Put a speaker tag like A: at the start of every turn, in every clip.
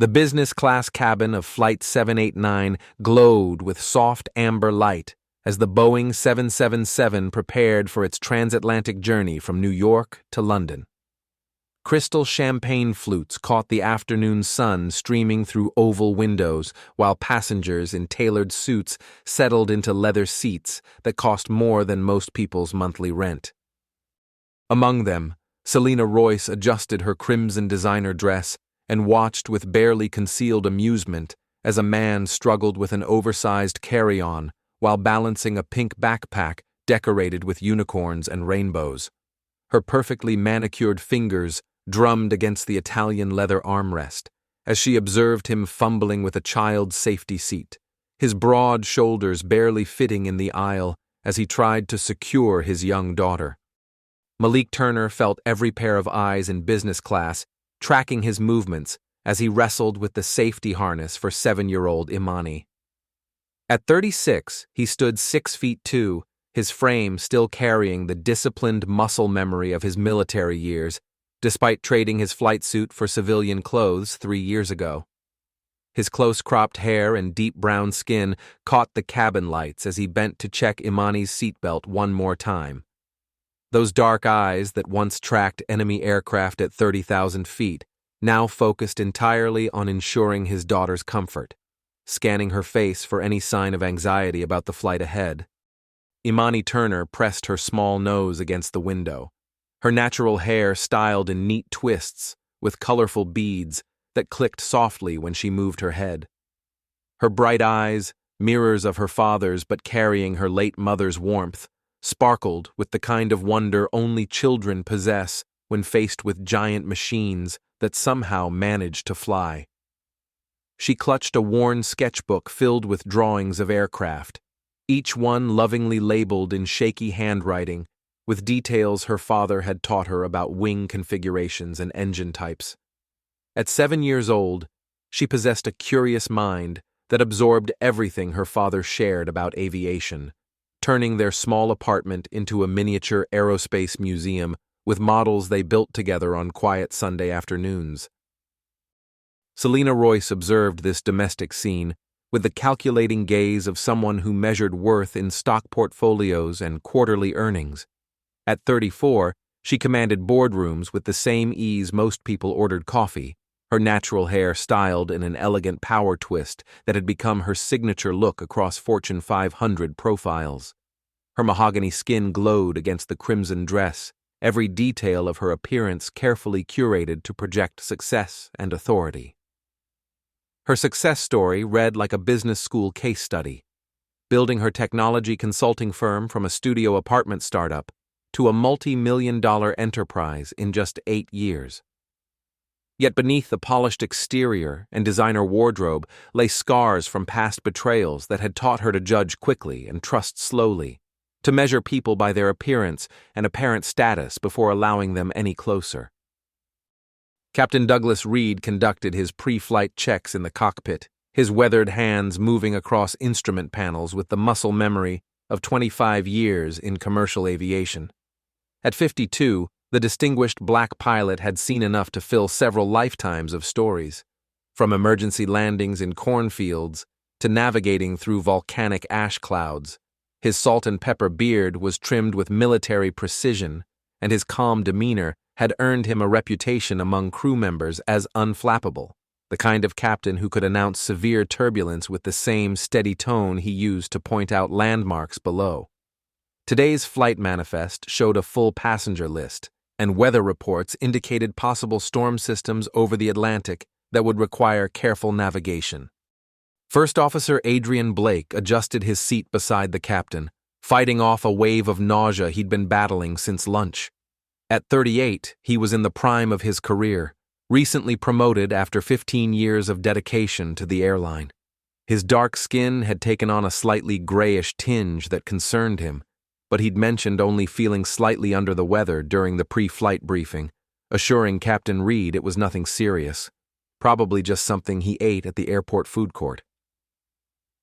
A: The business class cabin of Flight 789 glowed with soft amber light as the Boeing 777 prepared for its transatlantic journey from New York to London. Crystal champagne flutes caught the afternoon sun streaming through oval windows, while passengers in tailored suits settled into leather seats that cost more than most people's monthly rent. Among them, Selena Royce adjusted her crimson designer dress and watched with barely concealed amusement as a man struggled with an oversized carry-on while balancing a pink backpack decorated with unicorns and rainbows. Her perfectly manicured fingers drummed against the Italian leather armrest as she observed him fumbling with a child's safety seat, his broad shoulders barely fitting in the aisle as he tried to secure his young daughter. Malik Turner felt every pair of eyes in business class tracking his movements as he wrestled with the safety harness for 7-year-old Imani. At 36, he stood 6'2", his frame still carrying the disciplined muscle memory of his military years, despite trading his flight suit for civilian clothes 3 years ago. His close-cropped hair and deep brown skin caught the cabin lights as he bent to check Imani's seatbelt one more time. Those dark eyes that once tracked enemy aircraft at 30,000 feet now focused entirely on ensuring his daughter's comfort, scanning her face for any sign of anxiety about the flight ahead. Imani Turner pressed her small nose against the window, her natural hair styled in neat twists with colorful beads that clicked softly when she moved her head. Her bright eyes, mirrors of her father's but carrying her late mother's warmth, sparkled with the kind of wonder only children possess when faced with giant machines that somehow manage to fly. She clutched a worn sketchbook filled with drawings of aircraft, each one lovingly labeled in shaky handwriting, with details her father had taught her about wing configurations and engine types. At 7 years old, she possessed a curious mind that absorbed everything her father shared about aviation, turning their small apartment into a miniature aerospace museum with models they built together on quiet Sunday afternoons. Selena Royce observed this domestic scene with the calculating gaze of someone who measured worth in stock portfolios and quarterly earnings. At 34, she commanded boardrooms with the same ease most people ordered coffee, her natural hair styled in an elegant power twist that had become her signature look across Fortune 500 profiles. Her mahogany skin glowed against the crimson dress, every detail of her appearance carefully curated to project success and authority. Her success story read like a business school case study, building her technology consulting firm from a studio apartment startup to a multi-million-dollar enterprise in just 8 years. Yet beneath the polished exterior and designer wardrobe lay scars from past betrayals that had taught her to judge quickly and trust slowly, to measure people by their appearance and apparent status before allowing them any closer. Captain Douglas Reed conducted his pre-flight checks in the cockpit, his weathered hands moving across instrument panels with the muscle memory of 25 years in commercial aviation. At 52, the distinguished black pilot had seen enough to fill several lifetimes of stories, from emergency landings in cornfields to navigating through volcanic ash clouds. His salt and pepper beard was trimmed with military precision, and his calm demeanor had earned him a reputation among crew members as unflappable, the kind of captain who could announce severe turbulence with the same steady tone he used to point out landmarks below. Today's flight manifest showed a full passenger list, and weather reports indicated possible storm systems over the Atlantic that would require careful navigation. First Officer Adrian Blake adjusted his seat beside the captain, fighting off a wave of nausea he'd been battling since lunch. At 38, he was in the prime of his career, recently promoted after 15 years of dedication to the airline. His dark skin had taken on a slightly grayish tinge that concerned him, but he'd mentioned only feeling slightly under the weather during the pre-flight briefing, assuring Captain Reed it was nothing serious, probably just something he ate at the airport food court.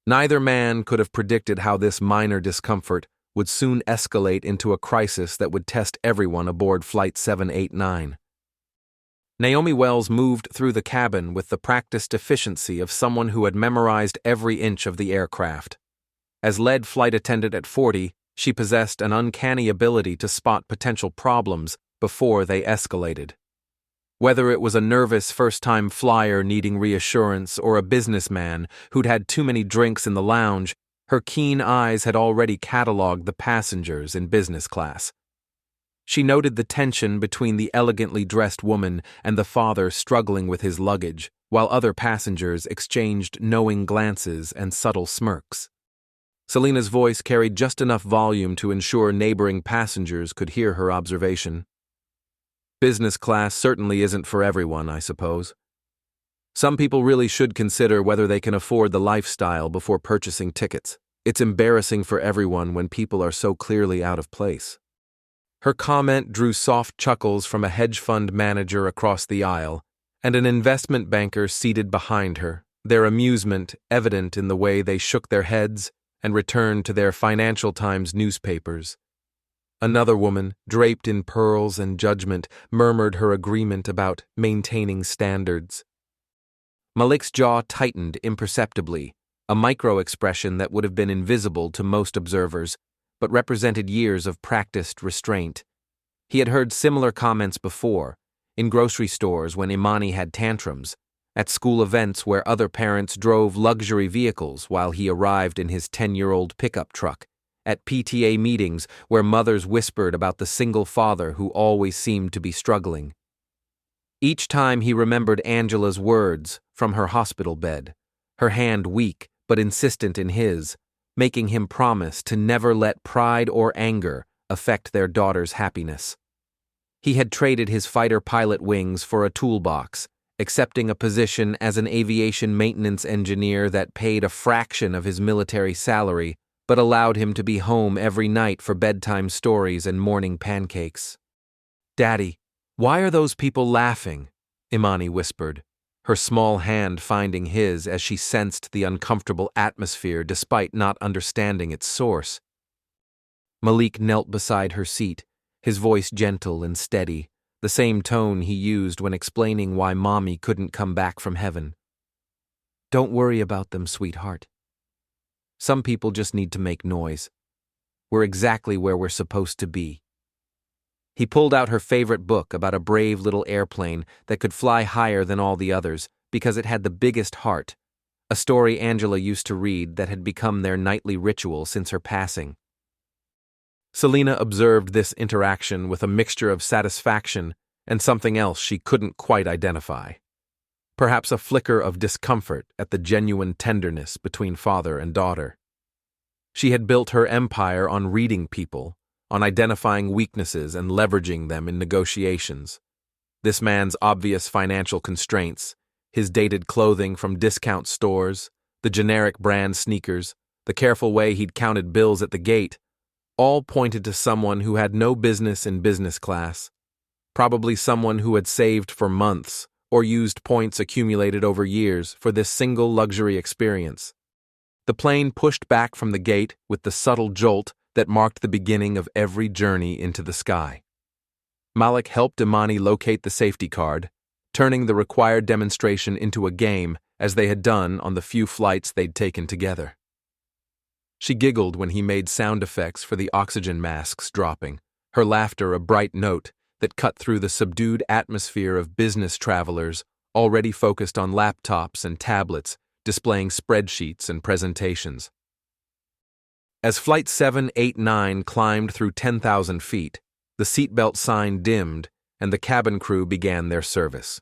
A: Neither man could have predicted how this minor discomfort would soon escalate into a crisis that would test everyone aboard Flight 789. Naomi Wells moved through the cabin with the practiced efficiency of someone who had memorized every inch of the aircraft. As lead flight attendant at 40, she possessed an uncanny ability to spot potential problems before they escalated. Whether it was a nervous first-time flyer needing reassurance or a businessman who'd had too many drinks in the lounge, her keen eyes had already cataloged the passengers in business class. She noted the tension between the elegantly dressed woman and the father struggling with his luggage, while other passengers exchanged knowing glances and subtle smirks. Selena's voice carried just enough volume to ensure neighboring passengers could hear her observation. Business class certainly isn't for everyone, I suppose. Some people really should consider whether they can afford the lifestyle before purchasing tickets. It's embarrassing for everyone when people are so clearly out of place. Her comment drew soft chuckles from a hedge fund manager across the aisle and an investment banker seated behind her, their amusement evident in the way they shook their heads and returned to their Financial Times newspapers. Another woman, draped in pearls and judgment, murmured her agreement about maintaining standards. Malik's jaw tightened imperceptibly, a micro-expression that would have been invisible to most observers, but represented years of practiced restraint. He had heard similar comments before, in grocery stores when Imani had tantrums, at school events where other parents drove luxury vehicles while he arrived in his 10-year-old pickup truck, at PTA meetings where mothers whispered about the single father who always seemed to be struggling. Each time he remembered Angela's words from her hospital bed, her hand weak but insistent in his, making him promise to never let pride or anger affect their daughter's happiness. He had traded his fighter pilot wings for a toolbox, accepting a position as an aviation maintenance engineer that paid a fraction of his military salary, but allowed him to be home every night for bedtime stories and morning pancakes. "Daddy, why are those people laughing?" Imani whispered, her small hand finding his as she sensed the uncomfortable atmosphere despite not understanding its source. Malik knelt beside her seat, his voice gentle and steady, the same tone he used when explaining why Mommy couldn't come back from heaven. "Don't worry about them, sweetheart. Some people just need to make noise. We're exactly where we're supposed to be." He pulled out her favorite book about a brave little airplane that could fly higher than all the others because it had the biggest heart, a story Angela used to read that had become their nightly ritual since her passing. Selena observed this interaction with a mixture of satisfaction and something else she couldn't quite identify. Perhaps a flicker of discomfort at the genuine tenderness between father and daughter. She had built her empire on reading people, on identifying weaknesses and leveraging them in negotiations. This man's obvious financial constraints, his dated clothing from discount stores, the generic brand sneakers, the careful way he'd counted bills at the gate, all pointed to someone who had no business in business class, probably someone who had saved for months or used points accumulated over years for this single luxury experience. The plane pushed back from the gate with the subtle jolt that marked the beginning of every journey into the sky. Malik helped Imani locate the safety card, turning the required demonstration into a game as they had done on the few flights they'd taken together. She giggled when he made sound effects for the oxygen masks dropping, her laughter a bright note that cut through the subdued atmosphere of business travelers already focused on laptops and tablets, displaying spreadsheets and presentations. As Flight 789 climbed through 10,000 feet, the seatbelt sign dimmed and the cabin crew began their service.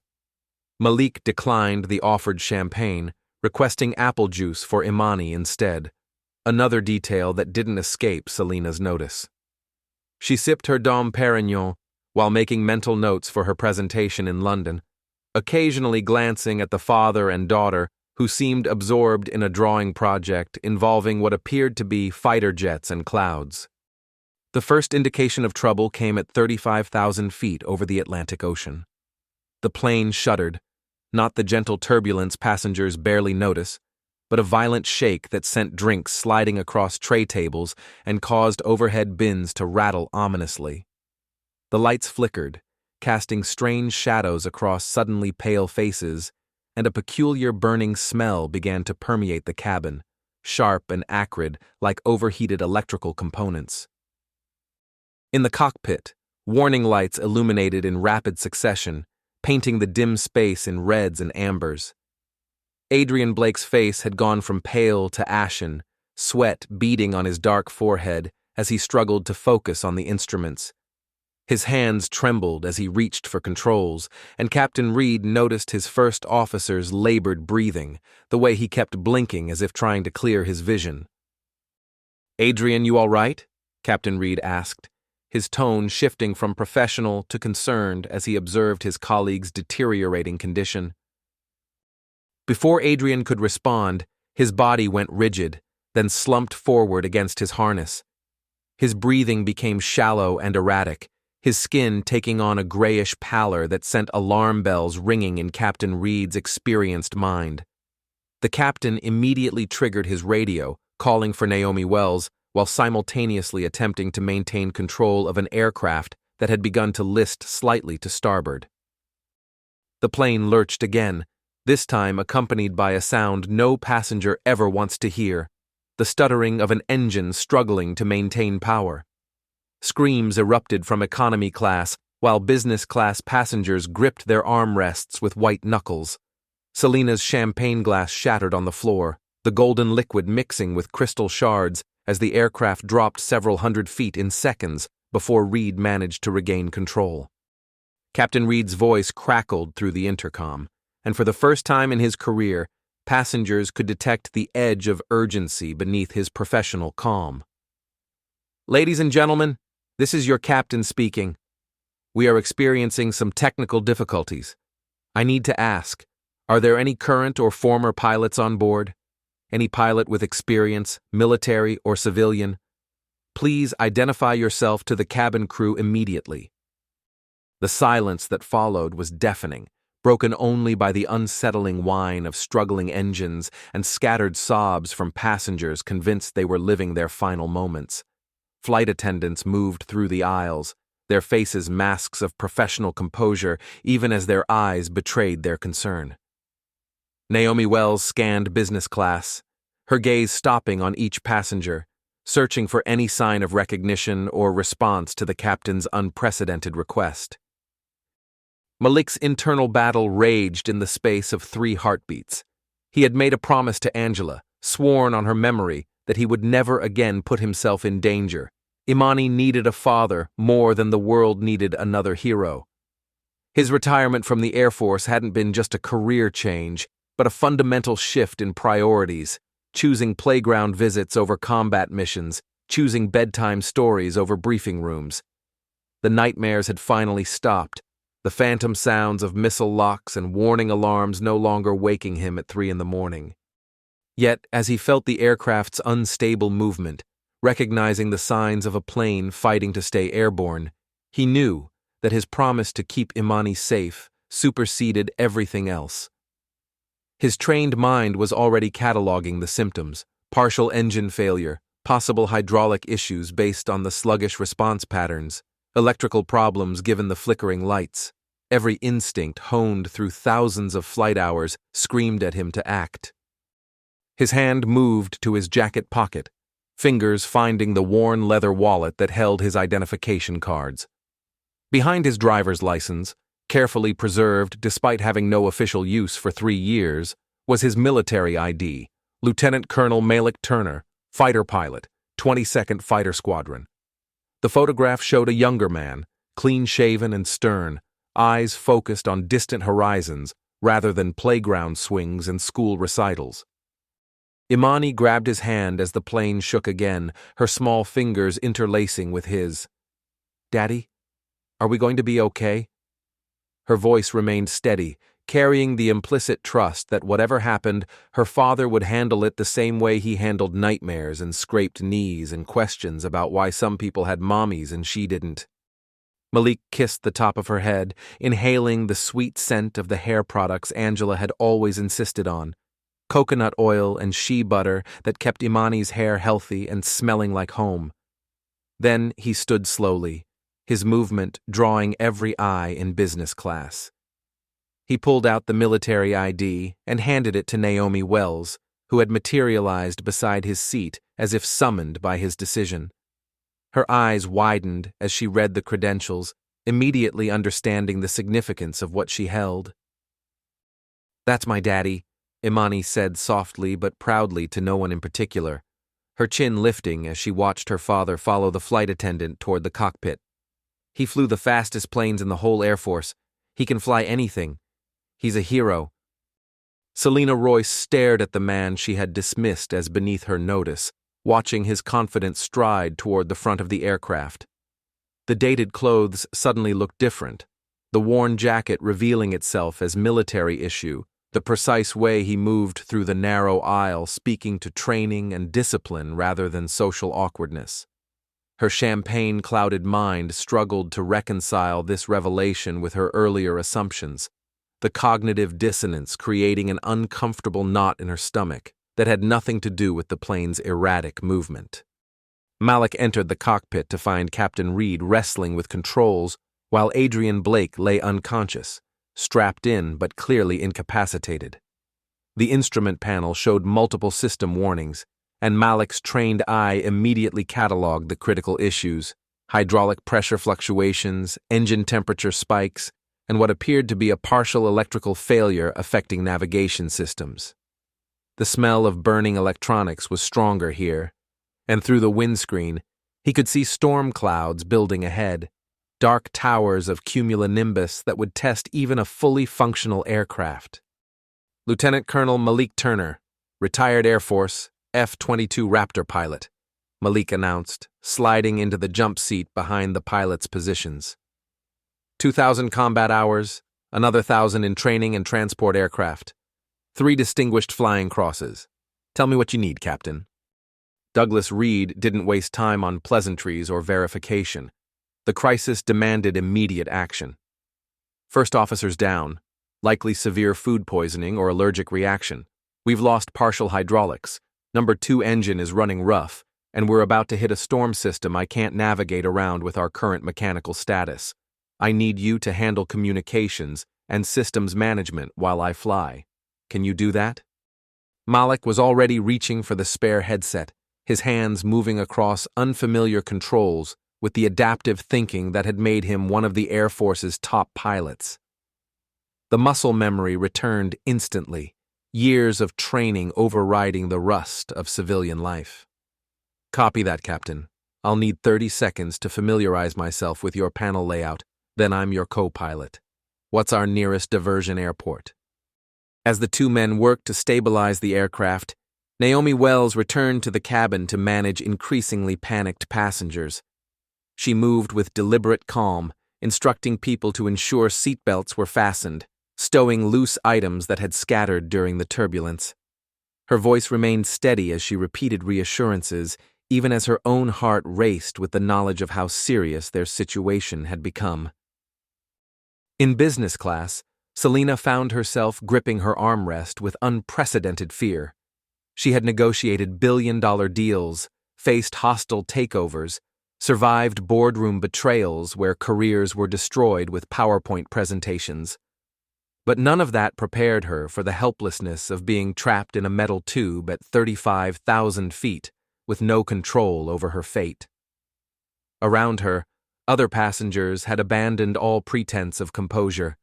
A: Malik declined the offered champagne, requesting apple juice for Imani instead, another detail that didn't escape Selena's notice. She sipped her Dom Perignon while making mental notes for her presentation in London, occasionally glancing at the father and daughter who seemed absorbed in a drawing project involving what appeared to be fighter jets and clouds. The first indication of trouble came at 35,000 feet over the Atlantic Ocean. The plane shuddered, not the gentle turbulence passengers barely notice, but a violent shake that sent drinks sliding across tray tables and caused overhead bins to rattle ominously. The lights flickered, casting strange shadows across suddenly pale faces, and a peculiar burning smell began to permeate the cabin, sharp and acrid like overheated electrical components. In the cockpit, warning lights illuminated in rapid succession, painting the dim space in reds and ambers. Adrian Blake's face had gone from pale to ashen, sweat beading on his dark forehead as he struggled to focus on the instruments. His hands trembled as he reached for controls, and Captain Reed noticed his first officer's labored breathing, the way he kept blinking as if trying to clear his vision. "Adrian, you all right?" Captain Reed asked, his tone shifting from professional to concerned as he observed his colleague's deteriorating condition. Before Adrian could respond, his body went rigid, then slumped forward against his harness. His breathing became shallow and erratic, his skin taking on a grayish pallor that sent alarm bells ringing in Captain Reed's experienced mind. The captain immediately triggered his radio, calling for Naomi Wells, while simultaneously attempting to maintain control of an aircraft that had begun to list slightly to starboard. The plane lurched again, this time accompanied by a sound no passenger ever wants to hear, the stuttering of an engine struggling to maintain power. Screams erupted from economy class, while business class passengers gripped their armrests with white knuckles. Selena's champagne glass shattered on the floor, the golden liquid mixing with crystal shards as the aircraft dropped several hundred feet in seconds before Reed managed to regain control. Captain Reed's voice crackled through the intercom, and for the first time in his career, passengers could detect the edge of urgency beneath his professional calm. "Ladies and gentlemen, this is your captain speaking. We are experiencing some technical difficulties. I need to ask, are there any current or former pilots on board? Any pilot with experience, military or civilian? Please identify yourself to the cabin crew immediately." The silence that followed was deafening, broken only by the unsettling whine of struggling engines and scattered sobs from passengers convinced they were living their final moments. Flight attendants moved through the aisles, their faces masks of professional composure even as their eyes betrayed their concern. Naomi Wells scanned business class, her gaze stopping on each passenger, searching for any sign of recognition or response to the captain's unprecedented request. Malik's internal battle raged in the space of 3 heartbeats. He had made a promise to Angela, sworn on her memory, that he would never again put himself in danger. Imani needed a father more than the world needed another hero. His retirement from the Air Force hadn't been just a career change, but a fundamental shift in priorities, choosing playground visits over combat missions, choosing bedtime stories over briefing rooms. The nightmares had finally stopped, the phantom sounds of missile locks and warning alarms no longer waking him at 3 a.m. Yet, as he felt the aircraft's unstable movement, recognizing the signs of a plane fighting to stay airborne, he knew that his promise to keep Imani safe superseded everything else. His trained mind was already cataloging the symptoms: partial engine failure, possible hydraulic issues based on the sluggish response patterns, electrical problems given the flickering lights. Every instinct honed through thousands of flight hours screamed at him to act. His hand moved to his jacket pocket, fingers finding the worn leather wallet that held his identification cards. Behind his driver's license, carefully preserved despite having no official use for 3 years, was his military ID, Lieutenant Colonel Malik Turner, fighter pilot, 22nd Fighter Squadron. The photograph showed a younger man, clean-shaven and stern, eyes focused on distant horizons rather than playground swings and school recitals. Imani grabbed his hand as the plane shook again, her small fingers interlacing with his. "Daddy, are we going to be okay?" Her voice remained steady, carrying the implicit trust that whatever happened, her father would handle it the same way he handled nightmares and scraped knees and questions about why some people had mommies and she didn't. Malik kissed the top of her head, inhaling the sweet scent of the hair products Angela had always insisted on. Coconut oil and shea butter that kept Imani's hair healthy and smelling like home. Then he stood slowly, his movement drawing every eye in business class. He pulled out the military ID and handed it to Naomi Wells, who had materialized beside his seat as if summoned by his decision. Her eyes widened as she read the credentials, immediately understanding the significance of what she held. "That's my daddy," Imani said softly but proudly to no one in particular, her chin lifting as she watched her father follow the flight attendant toward the cockpit. "He flew the fastest planes in the whole Air Force. He can fly anything. He's a hero." Selena Royce stared at the man she had dismissed as beneath her notice, watching his confident stride toward the front of the aircraft. The dated clothes suddenly looked different, the worn jacket revealing itself as military issue, the precise way he moved through the narrow aisle speaking to training and discipline rather than social awkwardness. Her champagne-clouded mind struggled to reconcile this revelation with her earlier assumptions, the cognitive dissonance creating an uncomfortable knot in her stomach that had nothing to do with the plane's erratic movement. Malik entered the cockpit to find Captain Reed wrestling with controls while Adrian Blake lay unconscious, strapped in but clearly incapacitated. The instrument panel showed multiple system warnings, and Malik's trained eye immediately cataloged the critical issues: hydraulic pressure fluctuations, engine temperature spikes, and what appeared to be a partial electrical failure affecting navigation systems. The smell of burning electronics was stronger here, and through the windscreen, he could see storm clouds building ahead, dark towers of cumulonimbus that would test even a fully functional aircraft. "Lieutenant Colonel Malik Turner, retired Air Force, F-22 Raptor pilot," Malik announced, sliding into the jump seat behind the pilot's positions. 2,000 combat hours, another 1,000 in training and transport aircraft. 3 distinguished flying crosses. Tell me what you need, Captain. Douglas Reed didn't waste time on pleasantries or verification. The crisis demanded immediate action. "First officer's down. Likely severe food poisoning or allergic reaction. We've lost partial hydraulics. Number 2 engine is running rough, and we're about to hit a storm system I can't navigate around with our current mechanical status. I need you to handle communications and systems management while I fly. Can you do that?" Malik was already reaching for the spare headset, his hands moving across unfamiliar controls with the adaptive thinking that had made him one of the Air Force's top pilots. The muscle memory returned instantly, years of training overriding the rust of civilian life. "Copy that, Captain. I'll need 30 seconds to familiarize myself with your panel layout, then I'm your co-pilot. What's our nearest diversion airport?" As the 2 men worked to stabilize the aircraft, Naomi Wells returned to the cabin to manage increasingly panicked passengers. She moved with deliberate calm, instructing people to ensure seatbelts were fastened, stowing loose items that had scattered during the turbulence. Her voice remained steady as she repeated reassurances, even as her own heart raced with the knowledge of how serious their situation had become. In business class, Selena found herself gripping her armrest with unprecedented fear. She had negotiated billion-dollar deals, faced hostile takeovers, survived boardroom betrayals where careers were destroyed with PowerPoint presentations. But none of that prepared her for the helplessness of being trapped in a metal tube at 35,000 feet with no control over her fate. Around her, other passengers had abandoned all pretense of composure,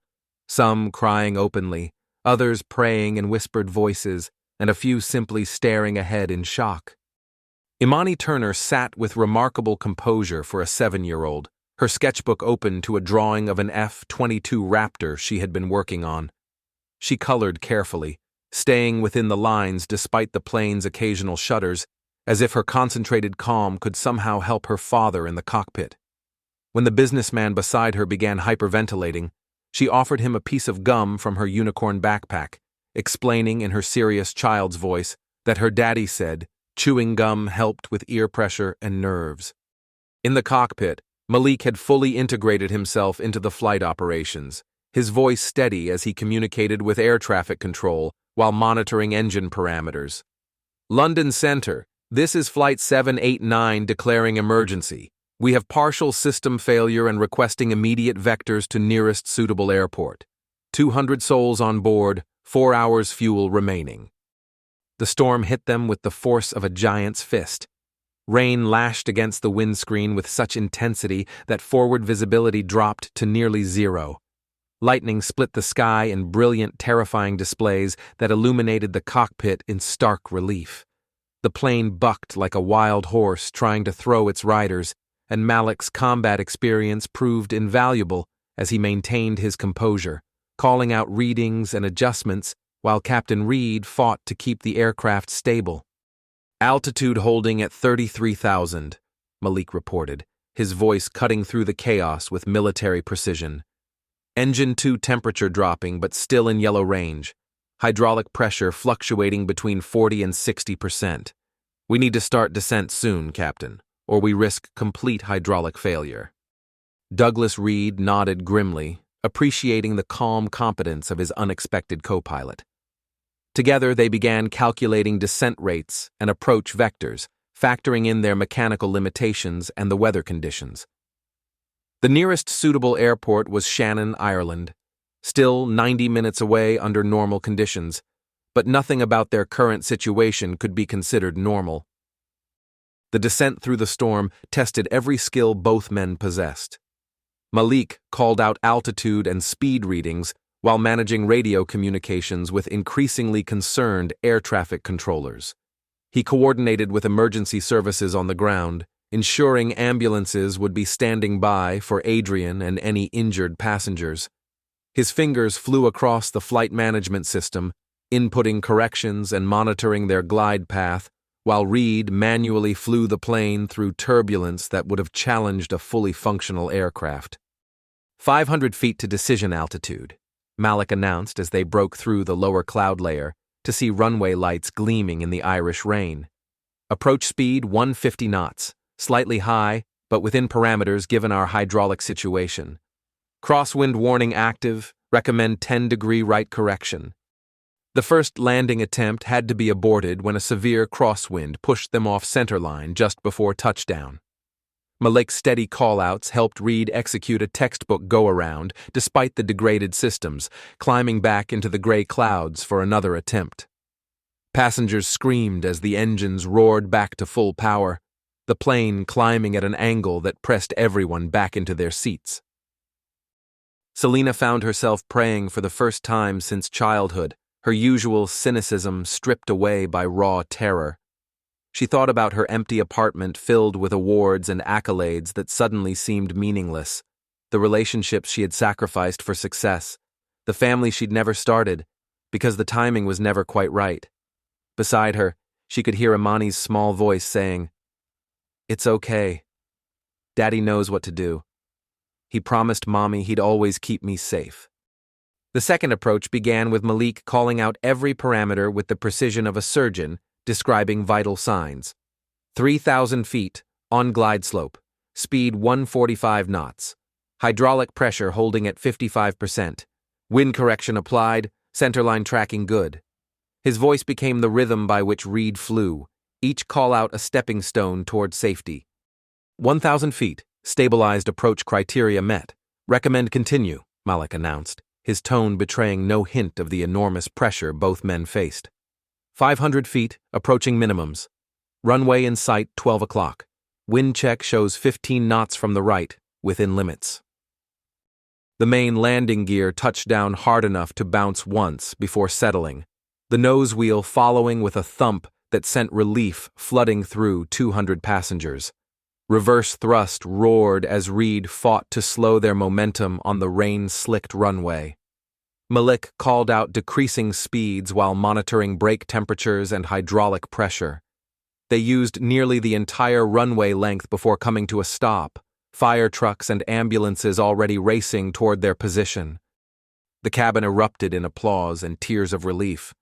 A: some crying openly, others praying in whispered voices, and a few simply staring ahead in shock. Imani Turner sat with remarkable composure for a 7-year-old, her sketchbook open to a drawing of an F-22 Raptor she had been working on. She colored carefully, staying within the lines despite the plane's occasional shudders, as if her concentrated calm could somehow help her father in the cockpit. When the businessman beside her began hyperventilating, she offered him a piece of gum from her unicorn backpack, explaining in her serious child's voice that her daddy said chewing gum helped with ear pressure and nerves. In the cockpit, Malik had fully integrated himself into the flight operations, his voice steady as he communicated with air traffic control while monitoring engine parameters. "London Center, this is Flight 789 declaring emergency. We have partial system failure and requesting immediate vectors to nearest suitable airport. 200 souls on board, 4 hours fuel remaining. The storm hit them with the force of a giant's fist. Rain lashed against the windscreen with such intensity that forward visibility dropped to nearly zero. Lightning split the sky in brilliant, terrifying displays that illuminated the cockpit in stark relief. The plane bucked like a wild horse trying to throw its riders, and Malik's combat experience proved invaluable as he maintained his composure, calling out readings and adjustments while Captain Reed fought to keep the aircraft stable. Altitude holding at 33,000, Malik reported, his voice cutting through the chaos with military precision. Engine 2 temperature dropping but still in yellow range. Hydraulic pressure fluctuating between 40 and 60%. We need to start descent soon, Captain, or we risk complete hydraulic failure. Douglas Reed nodded grimly, appreciating the calm competence of his unexpected co-pilot. Together they began calculating descent rates and approach vectors, factoring in their mechanical limitations and the weather conditions. The nearest suitable airport was Shannon, Ireland, still 90 minutes away under normal conditions, but nothing about their current situation could be considered normal. The descent through the storm tested every skill both men possessed. Malik called out altitude and speed readings while managing radio communications with increasingly concerned air traffic controllers. He coordinated with emergency services on the ground, ensuring ambulances would be standing by for Adrian and any injured passengers. His fingers flew across the flight management system, inputting corrections and monitoring their glide path, while Reed manually flew the plane through turbulence that would have challenged a fully functional aircraft. 500 feet to decision altitude, Malik announced as they broke through the lower cloud layer to see runway lights gleaming in the Irish rain. Approach speed 150 knots, slightly high, but within parameters given our hydraulic situation. Crosswind warning active, recommend 10-degree right correction. The first landing attempt had to be aborted when a severe crosswind pushed them off centerline just before touchdown. Malik's steady call-outs helped Reed execute a textbook go-around despite the degraded systems, climbing back into the gray clouds for another attempt. Passengers screamed as the engines roared back to full power, the plane climbing at an angle that pressed everyone back into their seats. Selena found herself praying for the first time since childhood, her usual cynicism stripped away by raw terror. She thought about her empty apartment filled with awards and accolades that suddenly seemed meaningless, the relationships she had sacrificed for success, the family she'd never started, because the timing was never quite right. Beside her, she could hear Imani's small voice saying, "It's okay. Daddy knows what to do. He promised Mommy he'd always keep me safe." The second approach began with Malik calling out every parameter with the precision of a surgeon, describing vital signs. 3,000 feet, on glide slope, speed 145 knots, hydraulic pressure holding at 55%, wind correction applied, centerline tracking good. His voice became the rhythm by which Reed flew, each call out a stepping stone toward safety. 1,000 feet, stabilized approach criteria met. Recommend continue, Malik announced, his tone betraying no hint of the enormous pressure both men faced. 500 feet, approaching minimums. Runway in sight, 12 o'clock. Wind check shows 15 knots from the right, within limits. The main landing gear touched down hard enough to bounce once before settling, the nose wheel following with a thump that sent relief flooding through 200 passengers. Reverse thrust roared as Reed fought to slow their momentum on the rain-slicked runway. Malik called out decreasing speeds while monitoring brake temperatures and hydraulic pressure. They used nearly the entire runway length before coming to a stop, fire trucks and ambulances already racing toward their position. The cabin erupted in applause and tears of relief.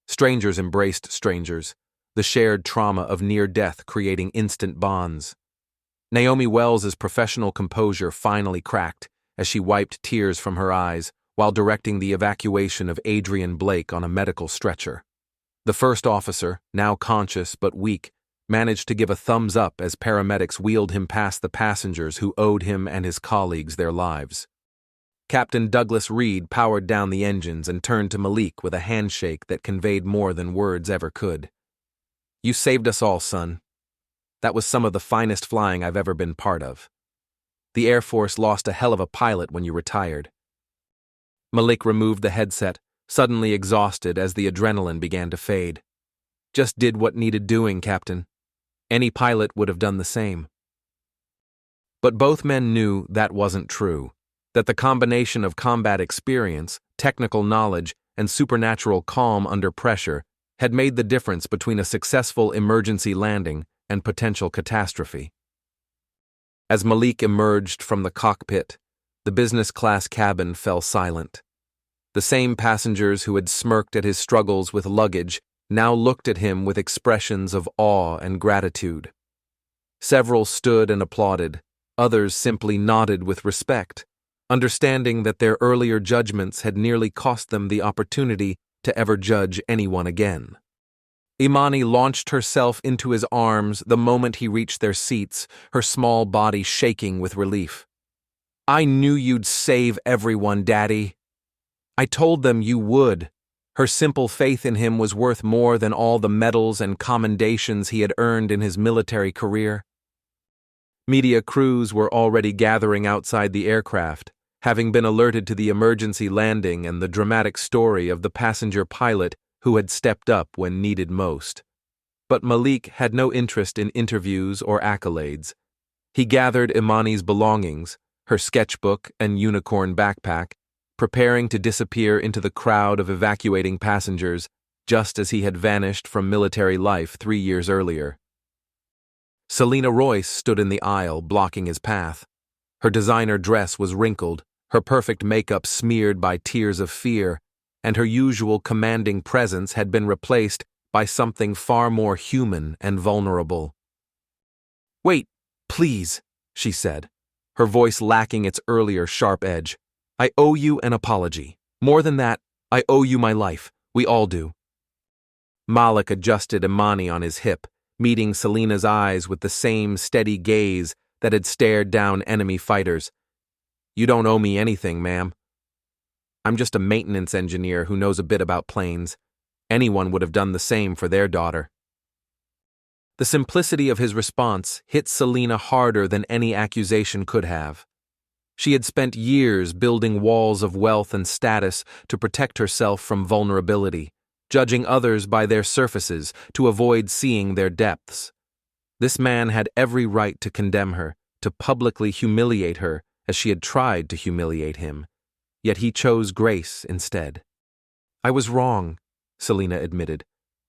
A: Strangers embraced strangers, the shared trauma of near death creating instant bonds. Naomi Wells's professional composure finally cracked as she wiped tears from her eyes while directing the evacuation of Adrian Blake on a medical stretcher. The first officer, now conscious but weak, managed to give a thumbs up as paramedics wheeled him past the passengers who owed him and his colleagues their lives. Captain Douglas Reed powered down the engines and turned to Malik with a handshake that conveyed more than words ever could. "You saved us all, son. That was some of the finest flying I've ever been part of. The Air Force lost a hell of a pilot when you retired." Malik removed the headset, suddenly exhausted as the adrenaline began to fade. "Just did what needed doing, Captain. Any pilot would have done the same." But both men knew that wasn't true, that the combination of combat experience, technical knowledge, and supernatural calm under pressure had made the difference between a successful emergency landing and potential catastrophe. As Malik emerged from the cockpit, the business-class cabin fell silent. The same passengers who had smirked at his struggles with luggage now looked at him with expressions of awe and gratitude. Several stood and applauded, others simply nodded with respect, understanding that their earlier judgments had nearly cost them the opportunity to ever judge anyone again. Imani launched herself into his arms the moment he reached their seats, her small body shaking with relief. "I knew you'd save everyone, Daddy. I told them you would." Her simple faith in him was worth more than all the medals and commendations he had earned in his military career. Media crews were already gathering outside the aircraft, having been alerted to the emergency landing and the dramatic story of the passenger pilot who had stepped up when needed most. But Malik had no interest in interviews or accolades. He gathered Imani's belongings, her sketchbook and unicorn backpack, preparing to disappear into the crowd of evacuating passengers, just as he had vanished from military life 3 years earlier. Selena Royce stood in the aisle, blocking his path. Her designer dress was wrinkled, her perfect makeup smeared by tears of fear, and her usual commanding presence had been replaced by something far more human and vulnerable. "Wait, please," she said, her voice lacking its earlier sharp edge. "I owe you an apology. More than that, I owe you my life. We all do." Malik adjusted Imani on his hip, meeting Selena's eyes with the same steady gaze that had stared down enemy fighters. "You don't owe me anything, ma'am. I'm just a maintenance engineer who knows a bit about planes. Anyone would have done the same for their daughter." The simplicity of his response hit Selena harder than any accusation could have. She had spent years building walls of wealth and status to protect herself from vulnerability, judging others by their surfaces to avoid seeing their depths. This man had every right to condemn her, to publicly humiliate her as she had tried to humiliate him. Yet he chose grace instead. "I was wrong," Selena admitted,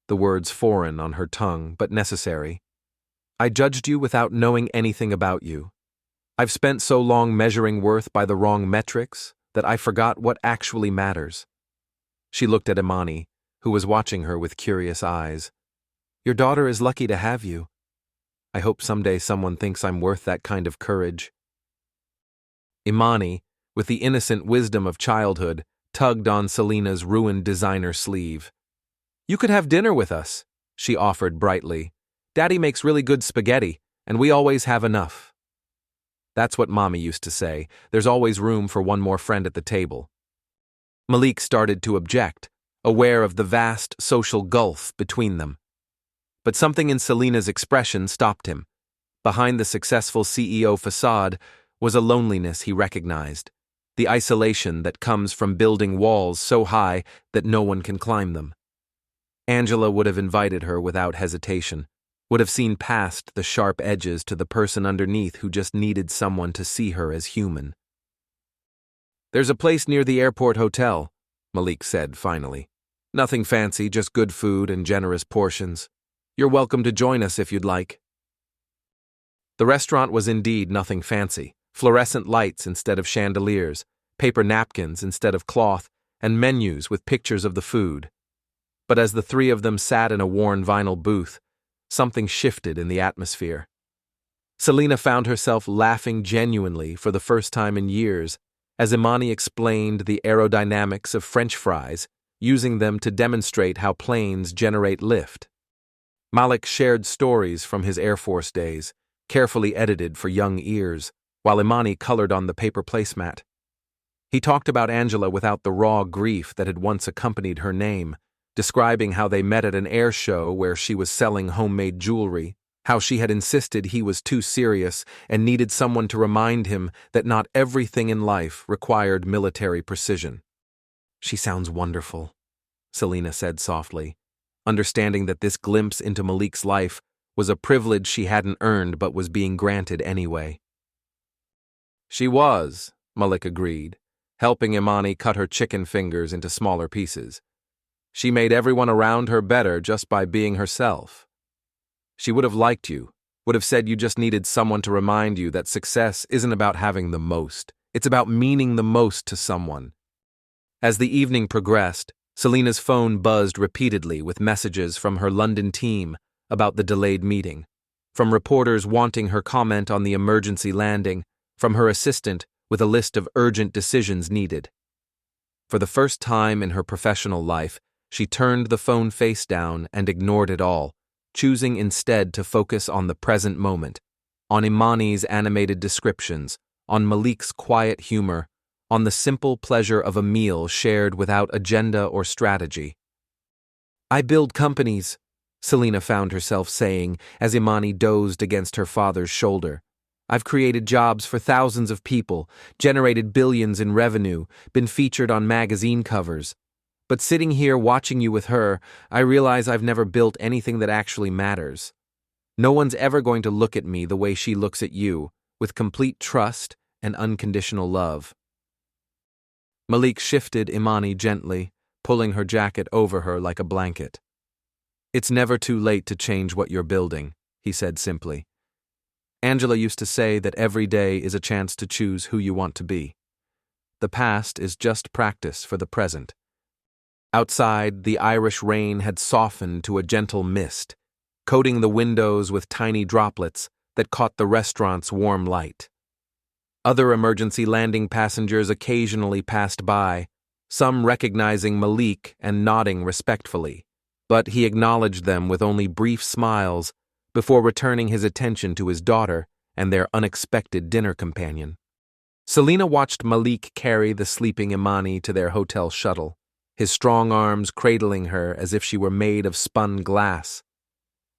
A: the words foreign on her tongue but necessary. "I judged you without knowing anything about you. I've spent so long measuring worth by the wrong metrics that I forgot what actually matters." She looked at Imani, who was watching her with curious eyes. "Your daughter is lucky to have you. I hope someday someone thinks I'm worth that kind of courage." Imani, with the innocent wisdom of childhood, tugged on Selena's ruined designer sleeve. "You could have dinner with us," she offered brightly. "Daddy makes really good spaghetti, and we always have enough." That's what Mommy used to say. There's always room for one more friend at the table. Malik started to object, aware of the vast social gulf between them. But something in Selena's expression stopped him. Behind the successful CEO facade was a loneliness he recognized, the isolation that comes from building walls so high that no one can climb them. Angela would have invited her without hesitation, would have seen past the sharp edges to the person underneath who just needed someone to see her as human. "There's a place near the airport hotel," Malik said finally. "Nothing fancy, just good food and generous portions. You're welcome to join us if you'd like." The restaurant was indeed nothing fancy. Fluorescent lights instead of chandeliers, paper napkins instead of cloth, and menus with pictures of the food. But as the three of them sat in a worn vinyl booth, something shifted in the atmosphere. Selena found herself laughing genuinely for the first time in years as Imani explained the aerodynamics of French fries, using them to demonstrate how planes generate lift. Malik shared stories from his Air Force days, carefully edited for young ears, while Imani colored on the paper placemat. He talked about Angela without the raw grief that had once accompanied her name, describing how they met at an air show where she was selling homemade jewelry, how she had insisted he was too serious and needed someone to remind him that not everything in life required military precision. "She sounds wonderful," Selena said softly, understanding that this glimpse into Malik's life was a privilege she hadn't earned but was being granted anyway. "She was," Malik agreed, helping Imani cut her chicken fingers into smaller pieces. "She made everyone around her better just by being herself. She would have liked you, would have said you just needed someone to remind you that success isn't about having the most, it's about meaning the most to someone." As the evening progressed, Selena's phone buzzed repeatedly with messages from her London team about the delayed meeting, from reporters wanting her comment on the emergency landing, from her assistant with a list of urgent decisions needed. For the first time in her professional life, she turned the phone face down and ignored it all, choosing instead to focus on the present moment, on Imani's animated descriptions, on Malik's quiet humor, on the simple pleasure of a meal shared without agenda or strategy. "I build companies," Selena found herself saying as Imani dozed against her father's shoulder. "I've created jobs for thousands of people, generated billions in revenue, been featured on magazine covers. But sitting here watching you with her, I realize I've never built anything that actually matters. No one's ever going to look at me the way she looks at you, with complete trust and unconditional love." Malik shifted Imani gently, pulling her jacket over her like a blanket. "It's never too late to change what you're building," he said simply. "Angela used to say that every day is a chance to choose who you want to be. The past is just practice for the present." Outside, the Irish rain had softened to a gentle mist, coating the windows with tiny droplets that caught the restaurant's warm light. Other emergency landing passengers occasionally passed by, some recognizing Malik and nodding respectfully, but he acknowledged them with only brief smiles before returning his attention to his daughter and their unexpected dinner companion. Selena watched Malik carry the sleeping Imani to their hotel shuttle, his strong arms cradling her as if she were made of spun glass.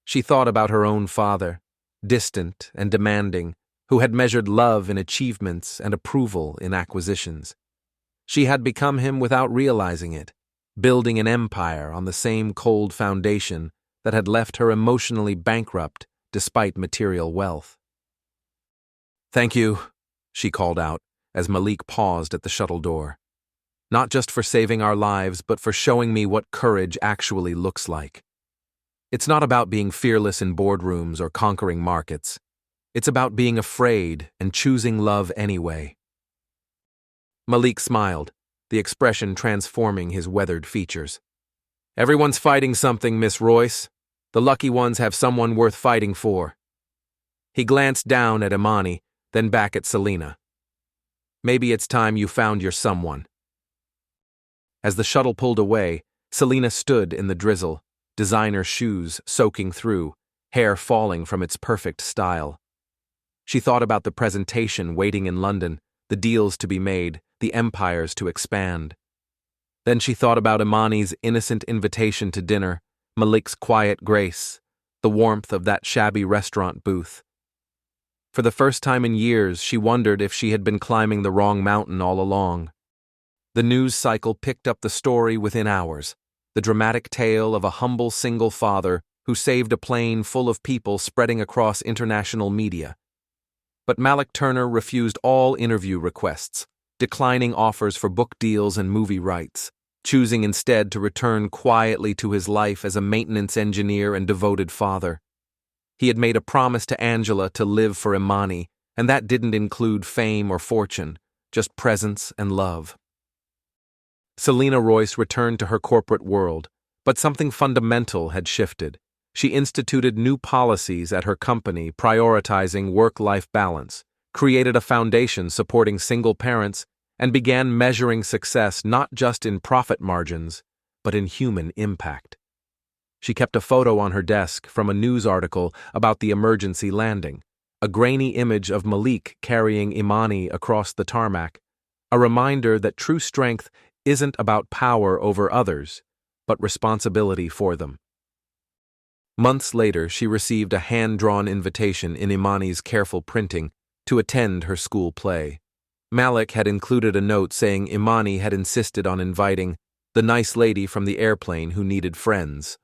A: She thought about her own father, distant and demanding, who had measured love in achievements and approval in acquisitions. She had become him without realizing it, building an empire on the same cold foundation that had left her emotionally bankrupt despite material wealth. "Thank you," she called out as Malik paused at the shuttle door. "Not just for saving our lives, but for showing me what courage actually looks like. It's not about being fearless in boardrooms or conquering markets. It's about being afraid and choosing love anyway." Malik smiled, the expression transforming his weathered features. "Everyone's fighting something, Miss Royce. The lucky ones have someone worth fighting for." He glanced down at Imani, then back at Selena. "Maybe it's time you found your someone." As the shuttle pulled away, Selena stood in the drizzle, designer shoes soaking through, hair falling from its perfect style. She thought about the presentation waiting in London, the deals to be made, the empires to expand. Then she thought about Imani's innocent invitation to dinner, Malik's quiet grace, the warmth of that shabby restaurant booth. For the first time in years, she wondered if she had been climbing the wrong mountain all along. The news cycle picked up the story within hours, the dramatic tale of a humble single father who saved a plane full of people spreading across international media. But Malik Turner refused all interview requests, declining offers for book deals and movie rights, choosing instead to return quietly to his life as a maintenance engineer and devoted father. He had made a promise to Angela to live for Imani, and that didn't include fame or fortune, just presence and love. Selena Royce returned to her corporate world, but something fundamental had shifted. She instituted new policies at her company prioritizing work-life balance, created a foundation supporting single parents, and began measuring success not just in profit margins, but in human impact. She kept a photo on her desk from a news article about the emergency landing, a grainy image of Malik carrying Imani across the tarmac, a reminder that true strength isn't about power over others, but responsibility for them. Months later, she received a hand-drawn invitation in Imani's careful printing to attend her school play. Malik had included a note saying Imani had insisted on inviting the nice lady from the airplane who needed friends.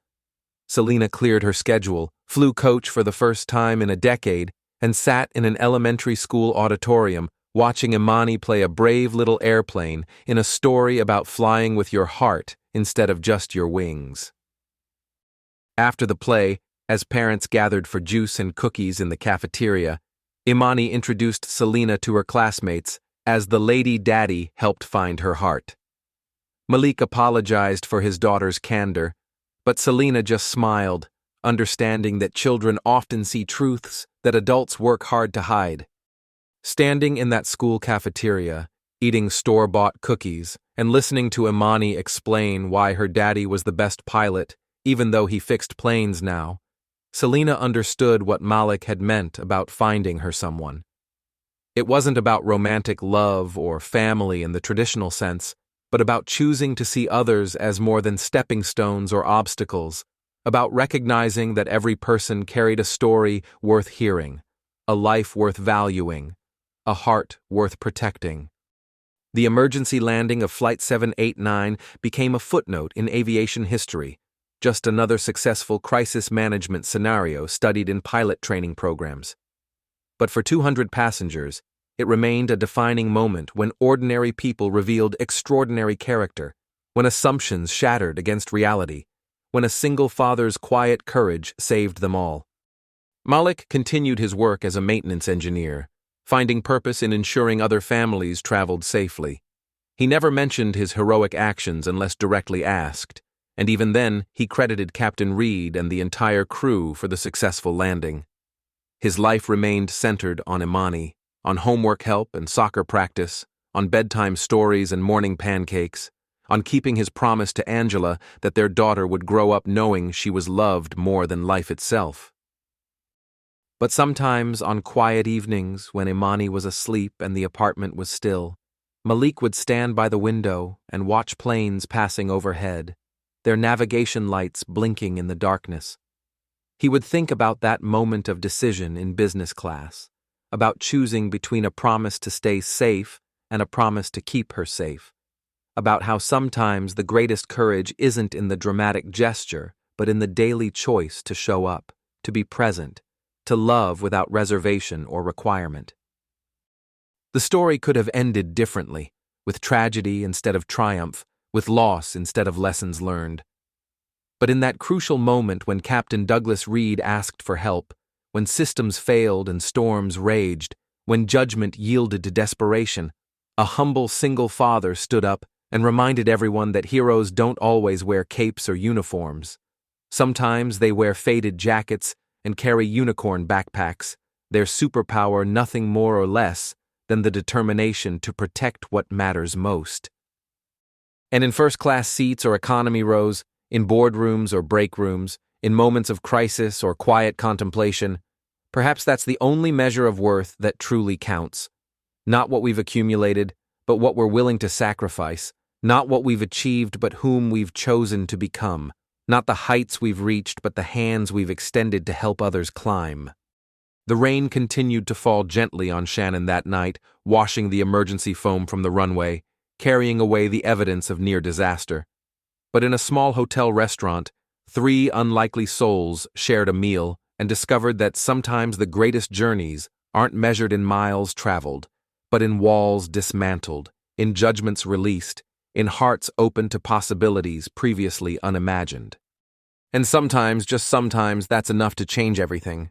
A: Selena cleared her schedule, flew coach for the first time in a decade, and sat in an elementary school auditorium watching Imani play a brave little airplane in a story about flying with your heart instead of just your wings. After the play, as parents gathered for juice and cookies in the cafeteria, Imani introduced Selena to her classmates as the lady daddy helped find her heart. Malik apologized for his daughter's candor, but Selena just smiled, understanding that children often see truths that adults work hard to hide. Standing in that school cafeteria, eating store-bought cookies, and listening to Imani explain why her daddy was the best pilot, even though he fixed planes now, Selena understood what Malik had meant about finding her someone. It wasn't about romantic love or family in the traditional sense, but about choosing to see others as more than stepping stones or obstacles, about recognizing that every person carried a story worth hearing, a life worth valuing, a heart worth protecting. The emergency landing of Flight 789 became a footnote in aviation history, just another successful crisis management scenario studied in pilot training programs. But for 200 passengers, it remained a defining moment when ordinary people revealed extraordinary character, when assumptions shattered against reality, when a single father's quiet courage saved them all. Malik continued his work as a maintenance engineer, finding purpose in ensuring other families traveled safely. He never mentioned his heroic actions unless directly asked, and even then he credited Captain Reed and the entire crew for the successful landing. His life remained centered on Imani, on homework help and soccer practice, on bedtime stories and morning pancakes, on keeping his promise to Angela that their daughter would grow up knowing she was loved more than life itself. But sometimes, on quiet evenings when Imani was asleep and the apartment was still, Malik would stand by the window and watch planes passing overhead, their navigation lights blinking in the darkness. He would think about that moment of decision in business class, about choosing between a promise to stay safe and a promise to keep her safe, about how sometimes the greatest courage isn't in the dramatic gesture, but in the daily choice to show up, to be present, to love without reservation or requirement. The story could have ended differently, with tragedy instead of triumph, with loss instead of lessons learned. But in that crucial moment when Captain Douglas Reed asked for help, when systems failed and storms raged, when judgment yielded to desperation, a humble single father stood up and reminded everyone that heroes don't always wear capes or uniforms. Sometimes they wear faded jackets and carry unicorn backpacks, their superpower nothing more or less than the determination to protect what matters most. And in first-class seats or economy rows, in boardrooms or break rooms, in moments of crisis or quiet contemplation, perhaps that's the only measure of worth that truly counts. Not what we've accumulated, but what we're willing to sacrifice, not what we've achieved, but whom we've chosen to become, not the heights we've reached, but the hands we've extended to help others climb. The rain continued to fall gently on Shannon that night, washing the emergency foam from the runway, carrying away the evidence of near disaster. But in a small hotel restaurant, 3 unlikely souls shared a meal and discovered that sometimes the greatest journeys aren't measured in miles traveled, but in walls dismantled, in judgments released, in hearts open to possibilities previously unimagined. And sometimes, just sometimes, that's enough to change everything.